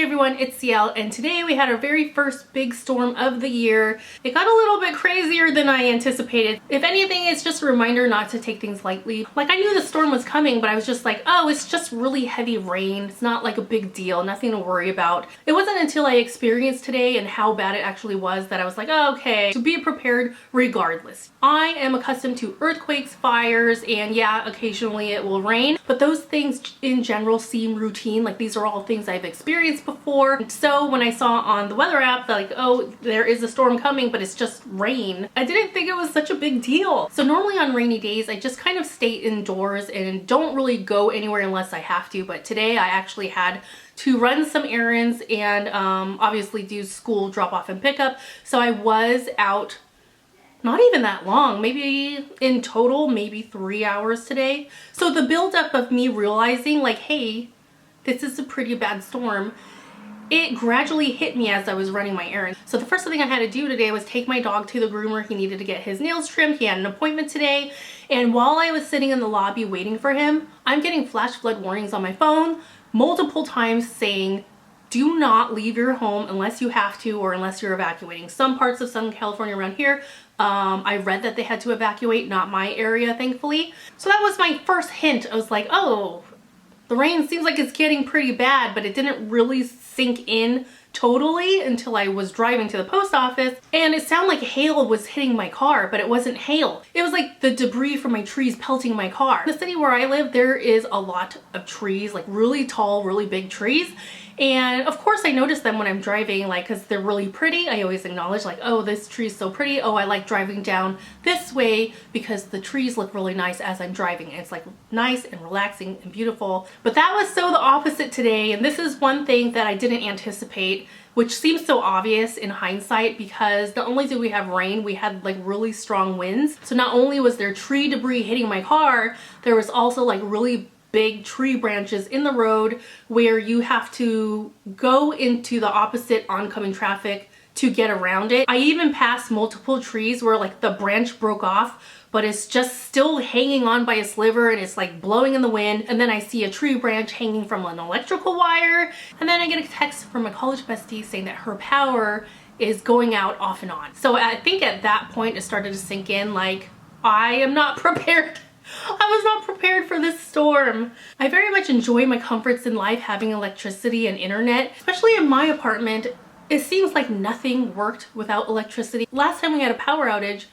everyone, it's CL, and today we had our very first big storm of the year. It got a little bit crazier than I anticipated. If anything, it's just a reminder not to take things lightly. Like, I knew the storm was coming, but I was just like, oh, it's just really heavy rain. It's not like a big deal, nothing to worry about. It wasn't until I experienced today and how bad it actually was that I was like, oh, okay, to be prepared regardless. I am accustomed to earthquakes, fires, and yeah, occasionally it will rain, but those things in general seem routine. Like, these are all things I've experienced before. So when I saw on the weather app that like, oh, there is a storm coming, but it's just rain, I didn't think it was such a big deal. So normally on rainy days, I just kind of stay indoors and don't really go anywhere unless I have to. But today I actually had to run some errands and obviously do school drop off and pickup. So I was out not even that long, maybe in total, maybe 3 hours today. So the buildup of me realizing like, hey, this is a pretty bad storm, it gradually hit me as I was running my errands. So the first thing I had to do today was take my dog to the groomer. He needed to get his nails trimmed. He had an appointment today. And while I was sitting in the lobby waiting for him, I'm getting flash flood warnings on my phone multiple times saying, do not leave your home unless you have to or unless you're evacuating. Some parts of Southern California around here, I read that they had to evacuate, not my area, thankfully. So that was my first hint. I was like, oh, the rain seems like it's getting pretty bad, but it didn't really sink in totally until I was driving to the post office, and it sounded like hail was hitting my car, but it wasn't hail. It was like the debris from my trees pelting my car. In the city where I live, there is a lot of trees, like really tall, really big trees. And of course I notice them when I'm driving, like, because they're really pretty. I always acknowledge like, oh, this tree's so pretty. Oh, I like driving down this way because the trees look really nice as I'm driving. And it's like nice and relaxing and beautiful. But that was so the opposite today. And this is one thing that I didn't anticipate, which seems so obvious in hindsight, because not only did we have rain, we had like really strong winds. So not only was there tree debris hitting my car, there was also like really big tree branches in the road where you have to go into the opposite oncoming traffic to get around it. I even passed multiple trees where like the branch broke off, but it's just still hanging on by a sliver and it's like blowing in the wind. And then I see a tree branch hanging from an electrical wire. And then I get a text from my college bestie saying that her power is going out off and on. So I think at that point it started to sink in, like, I am not prepared. I was not prepared for this storm. I very much enjoy my comforts in life, having electricity and internet, especially in my apartment. It seems like nothing worked without electricity. Last time we had a power outage,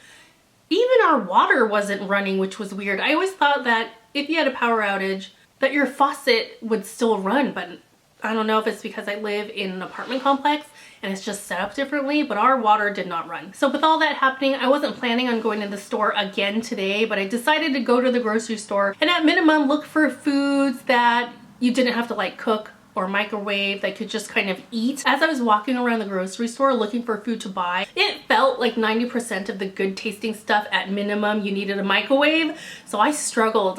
even our water wasn't running, which was weird. I always thought that if you had a power outage, that your faucet would still run, but I don't know if it's because I live in an apartment complex and it's just set up differently, but our water did not run. So with all that happening, I wasn't planning on going to the store again today, but I decided to go to the grocery store and at minimum look for foods that you didn't have to like cook or microwave, that could just kind of eat. As I was walking around the grocery store looking for food to buy, it felt like 90% of the good tasting stuff at minimum you needed a microwave. So I struggled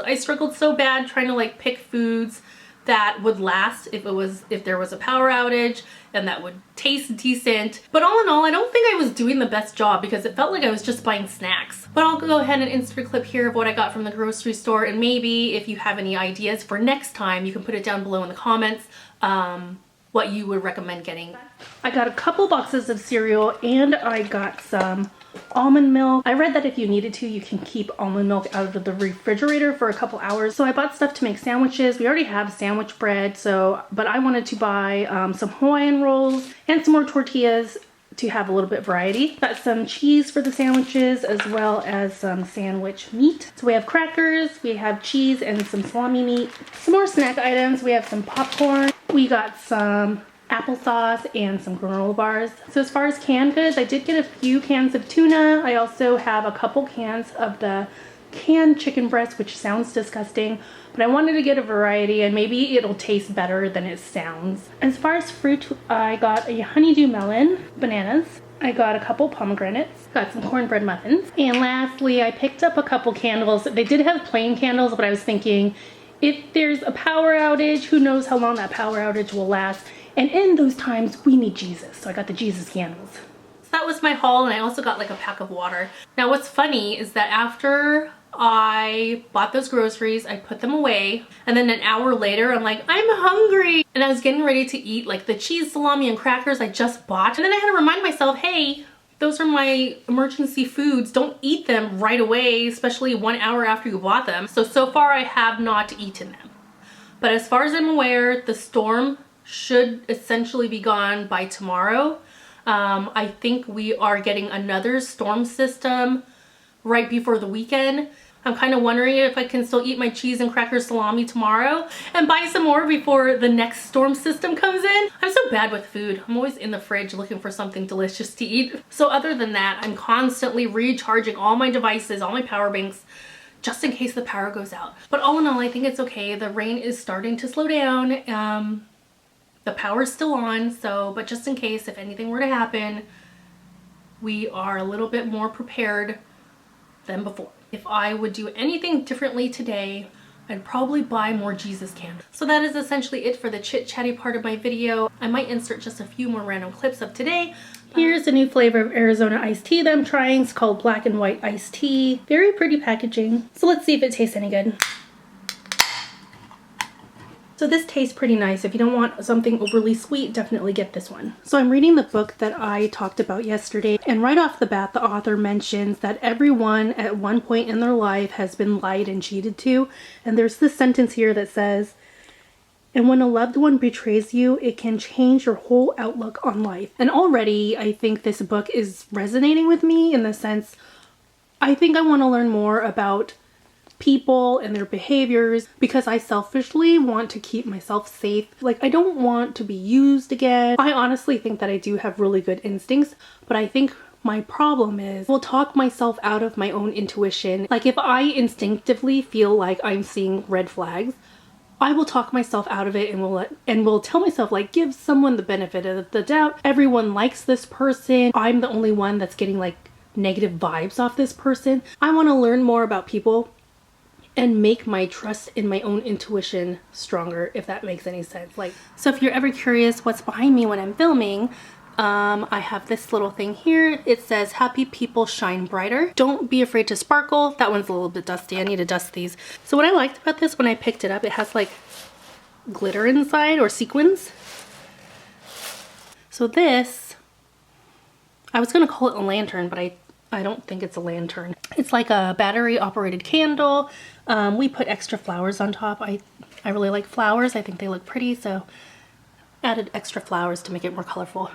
so bad trying to like pick foods that would last if there was a power outage and that would taste decent. But all in all, I don't think I was doing the best job because it felt like I was just buying snacks. But I'll go ahead and insert a clip here of what I got from the grocery store, and maybe if you have any ideas for next time, you can put it down below in the comments what you would recommend getting. I got a couple boxes of cereal and I got some almond milk. I read that if you needed to, you can keep almond milk out of the refrigerator for a couple hours. So I bought stuff to make sandwiches. We already have sandwich bread, but I wanted to buy some Hawaiian rolls and some more tortillas to have a little bit of variety. Got some cheese for the sandwiches as well as some sandwich meat. So we have crackers, we have cheese and some salami meat. Some more snack items. We have some popcorn. We got some applesauce and some granola bars. So as far as canned goods, I did get a few cans of tuna. I also have a couple cans of the canned chicken breast, which sounds disgusting, but I wanted to get a variety and maybe it'll taste better than it sounds. As far as fruit, I got a honeydew melon, bananas. I got a couple pomegranates, got some cornbread muffins, and lastly I picked up a couple candles. They did have plain candles, but I was thinking if there's a power outage, who knows how long that power outage will last. And in those times, we need Jesus. So I got the Jesus candles. So that was my haul, and I also got like a pack of water. Now what's funny is that after I bought those groceries, I put them away, and then an hour later I'm like, I'm hungry. And I was getting ready to eat like the cheese, salami, and crackers I just bought. And then I had to remind myself, hey, those are my emergency foods. Don't eat them right away, especially 1 hour after you bought them. So far I have not eaten them. But as far as I'm aware, the storm should essentially be gone by tomorrow. I think we are getting another storm system right before the weekend. I'm kind of wondering if I can still eat my cheese and cracker salami tomorrow and buy some more before the next storm system comes in. I'm so bad with food. I'm always in the fridge looking for something delicious to eat. So other than that, I'm constantly recharging all my devices, all my power banks, just in case the power goes out. But all in all, I think it's okay. The rain is starting to slow down. The power is still on, but just in case if anything were to happen, we are a little bit more prepared than before. If I would do anything differently today, I'd probably buy more Jesus candles. So that is essentially it for the chit-chatty part of my video. I might insert just a few more random clips of today. Here's a new flavor of Arizona iced tea that I'm trying. It's called Black and White Iced Tea. Very pretty packaging. So let's see if it tastes any good. So this tastes pretty nice. If you don't want something overly sweet, definitely get this one. So I'm reading the book that I talked about yesterday, and right off the bat, the author mentions that everyone at one point in their life has been lied and cheated to. And there's this sentence here that says, and when a loved one betrays you, it can change your whole outlook on life. And already, I think this book is resonating with me in the sense, I think I want to learn more about people and their behaviors because I selfishly want to keep myself safe. Like, I don't want to be used again. I honestly think that I do have really good instincts, but I think my problem is I'll talk myself out of my own intuition. Like, if I instinctively feel like I'm seeing red flags, I will talk myself out of it and will tell myself, like, give someone the benefit of the doubt. Everyone likes this person. I'm the only one that's getting like negative vibes off this person. I want to learn more about people and make my trust in my own intuition stronger, if that makes any sense. Like, so if you're ever curious what's behind me when I'm filming, I have this little thing here. It says, happy people shine brighter. Don't be afraid to sparkle. That one's a little bit dusty. I need to dust these. So what I liked about this when I picked it up, it has like glitter inside or sequins. So this, I was gonna call it a lantern, but I don't think it's a lantern. It's like a battery operated candle. We put extra flowers on top. I really like flowers. I think they look pretty, so added extra flowers to make it more colorful.